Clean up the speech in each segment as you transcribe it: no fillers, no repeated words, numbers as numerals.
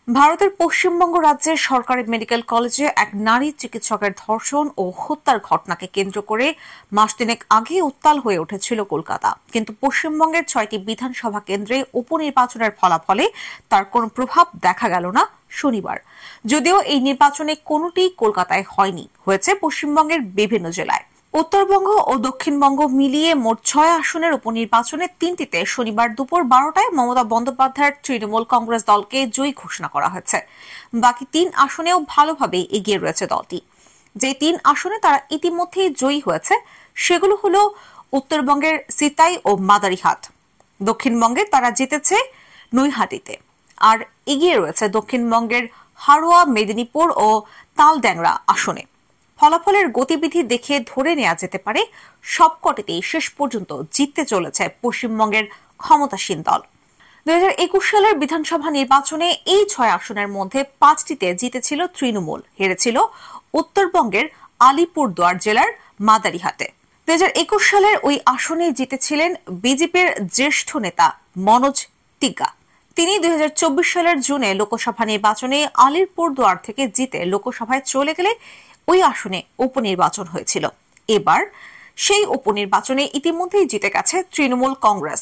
ভারতের পশ্চিমবঙ্গ রাজ্যের সরকারি মেডিকেল কলেজে এক নারী চিকিৎসকের ধর্ষণ ও হত্যার ঘটনাকে কেন্দ্র করে মাস তিনেক আগে উত্তাল হয়ে উঠেছিল কলকাতা। কিন্তু পশ্চিমবঙ্গের ৬টি বিধানসভা কেন্দ্রে উপনির্বাচনের ফলাফলে তার কোনো প্রভাব দেখা গেল না শনিবার। যদিও এই নির্বাচনে কোনোটি কলকাতায় হয়নি, হয়েছে পশ্চিমবঙ্গের বিভিন্ন জেলায়। উত্তরবঙ্গ ও দক্ষিণবঙ্গ মিলিয়ে মোট ৬ আসনের উপনির্বাচনে ৩টিতে শনিবার দুপুর ১২টায় মমতা বন্দ্যোপাধ্যায়ের তৃণমূল কংগ্রেস দলকে জয়ী ঘোষণা করা হয়েছে। বাকি ৩ আসনেও ভালোভাবে এগিয়ে রয়েছে দলটি। যে ৩ আসনে তারা ইতিমধ্যেই জয়ী হয়েছে সেগুলো হল উত্তরবঙ্গের সিতাই ও মাদারিহাট, দক্ষিণবঙ্গে তারা জিতেছে নৈহাটিতে, আর এগিয়ে রয়েছে দক্ষিণবঙ্গের হারোয়া, মেদিনীপুর ও তালড্যাংরা আসনে। ফলাফলের গতিবিধি দেখে ধরে নেওয়া যেতে পারে সবকটিতেই শেষ পর্যন্ত জিততে চলেছে পশ্চিমবঙ্গের ক্ষমতাসীন দল। ২০২১ সালের বিধানসভা নির্বাচনে এই ৬ আসনের মধ্যে ৫টিতে জিতেছিল তৃণমূল, হেরেছিল উত্তরবঙ্গের আলিপুরদুয়ার জেলার মাদারিহাটে। ২০২১ সালের ওই আসনে জিতেছিলেন বিজেপির জ্যেষ্ঠ নেতা মনোজ টিগ্গা। তিনি ২০২৪ সালের জুনে লোকসভা নির্বাচনে আলিপুরদুয়ার থেকে জিতে লোকসভায় চলে গেলে ওই আসনে উপনির্বাচন হয়েছিল। এবার সেই উপনির্বাচনে ইতিমধ্যেই জিতে গেছে তৃণমূল কংগ্রেস।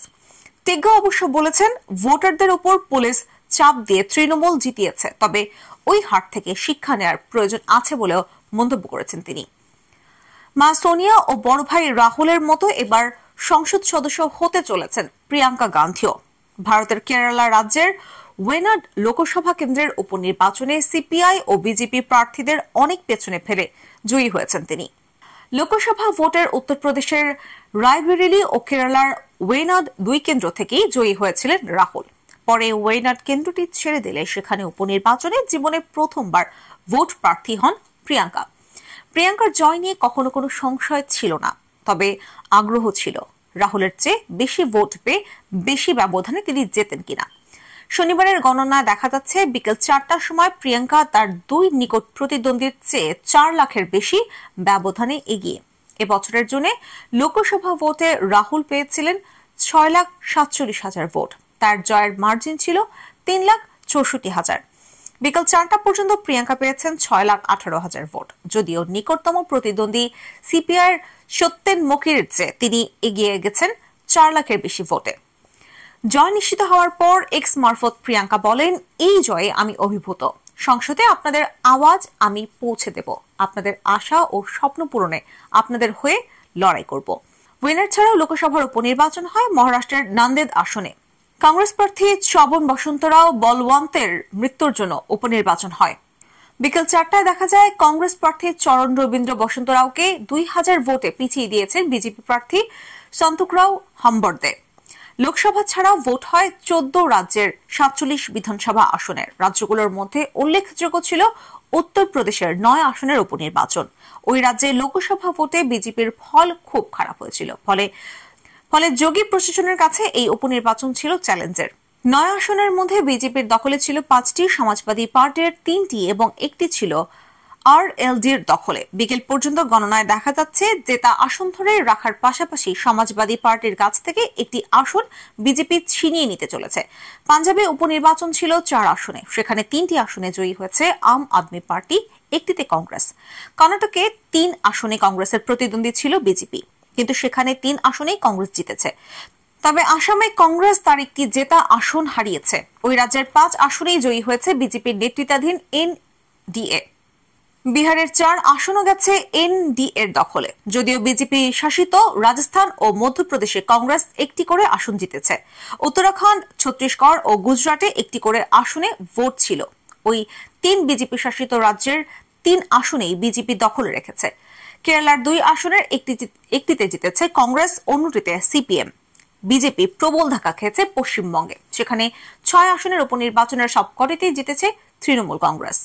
টিগ্গা অবশ্য বলেছেন, ভোটারদের উপর পুলিশ চাপ দিয়ে তৃণমূল জিতিয়েছে, তবে ওই হার থেকে শিক্ষা নেওয়ার প্রয়োজন আছে বলেও মন্তব্য করেছেন তিনি। মা সোনিয়া ও বড় ভাই রাহুলের মতো এবার সংসদ সদস্য হতে চলেছেন প্রিয়াঙ্কা গান্ধীও। ভারতের কেরালা রাজ্যের ওয়েনাড লোকসভা কেন্দ্রের উপনির্বাচনে সিপিআই ও বিজেপি প্রার্থীদের অনেক পেছনে ফেলে জয়ী হয়েছেন তিনি। লোকসভা ভোটের উত্তরপ্রদেশের রায়বেরেলি ও কেরালার ওয়েনাড ২ কেন্দ্র থেকেই জয়ী হয়েছিলেন রাহুল। পরে ওয়েনাড কেন্দ্রটি ছেড়ে দিলে সেখানে উপনির্বাচনে জীবনে প্রথমবার ভোট প্রার্থী হন প্রিয়াঙ্কা। প্রিয়াঙ্কার জয় নিয়ে কখনো কোনো সংশয় ছিল না, তবে আগ্রহ ছিল রাহুলের চেয়ে বেশি ভোট পেয়ে বেশি ব্যবধানে তিনি জেতেন কিনা। শনিবারের গণনায় দেখা যাচ্ছে বিকেল ৪টার সময় প্রিয়াঙ্কা তার ২ নিকট প্রতিদ্বন্দ্বীর চেয়ে ৪ লাখের বেশি ব্যবধানে এগিয়ে। এবছরের জুনে লোকসভা ভোটে রাহুল পেয়েছিলেন ৬,৪৭,০০০ ভোট। তার জয়ের মার্জিন ছিল ৩,৬৪,০০০। বিকেল ৪টা পর্যন্ত প্রিয়াঙ্কা পেয়েছেন ৬,১৮,০০০ ভোট। যদিও নিকটতম প্রতিদ্বন্দ্বী সিপিআইয়ের সত্যেন মুখির চেয়ে তিনি এগিয়ে গেছেন ৪ লাখের বেশি ভোটে। জয় নিশ্চিত হওয়ার পর এক্স মারফত প্রিয়াঙ্কা বলেন, এই জয়ে আমি অভিভূত। সংসদে আপনাদের আওয়াজ আমি পৌঁছে দেব। আপনাদের আশা ও স্বপ্ন পূরণে আপনাদের হয়ে লড়াই করব। উইনার ছাড়াও লোকসভার উপনির্বাচন হয় মহারাষ্ট্রের নান্দেদ আসনে। কংগ্রেস প্রার্থী শ্রবণ বসন্তরাও বলওয়ান্তের মৃত্যুর জন্য উপনির্বাচন হয়। বিকেল ৪টায় দেখা যায় কংগ্রেস প্রার্থী চরণ রবীন্দ্র বসন্তরাওকে ২,০০০ ভোটে পিছিয়ে দিয়েছেন বিজেপি প্রার্থী সন্তোকরাও হাম্বরদে। লোকসভা ছাড়াও ভোট হয় ১৪ রাজ্যের ৪৭ বিধানসভা আসনের। রাজ্যগুলোর মধ্যে উল্লেখযোগ্য ছিল উত্তরপ্রদেশের ৯ আসনের উপনির্বাচন। ওই রাজ্যে লোকসভা ভোটে বিজেপির ফল খুব খারাপ হয়েছিল। ফলে যোগী প্রশাসনের কাছে এই উপনির্বাচন ছিল চ্যালেঞ্জের। ৯ আসনের মধ্যে বিজেপির দখলে ছিল ৫টি, সমাজবাদী পার্টির ৩টি এবং একটি ছিল আরএলডির দখলে। বিকেল পর্যন্ত গণনায় দেখা যাচ্ছে যে তা আসন ধরে রাখার পাশাপাশি সমাজবাদী পার্টির কাছ থেকে একটি আসন বিজেপি ছিনিয়ে নিতে চলেছে। পাঞ্জাবে উপনির্বাচন ছিল ৪ আসনে, সেখানে ৩টি আসনে জয়ী হয়েছে আম আদমি পার্টি, একটিতে কংগ্রেস। কর্ণাটকে ৩ আসনে কংগ্রেসের প্রতিদ্বন্দ্বী ছিল বিজেপি, কিন্তু সেখানে ৩ আসনেই কংগ্রেস জিতেছে। তবে আসামে কংগ্রেস তার একটি জেতা আসন হারিয়েছে। ওই রাজ্যের ৫ আসনেই জয়ী হয়েছে বিজেপির নেতৃত্বাধীন এনডিএ। বিহারের ৪ আসনও গেছে এনডিএর দখলে। যদিও বিজেপি শাসিত রাজস্থান ও মধ্যপ্রদেশে কংগ্রেস একটি করে আসন জিতেছে। উত্তরাখণ্ড, ছত্তিশগড় ও গুজরাটে একটি করে আসনে ভোট ছিল। ওই ৩ বিজেপি শাসিত রাজ্যের ৩ আসনেই বিজেপি দখলে রেখেছে। কেরালার ২ আসনের একটিতে জিতেছে কংগ্রেস, অন্যটিতে সিপিএম। বিজেপি প্রবল ধাক্কা খেয়েছে পশ্চিমবঙ্গে, সেখানে ৬ আসনের উপনির্বাচনের সবকটিতেই জিতেছে তৃণমূল কংগ্রেস।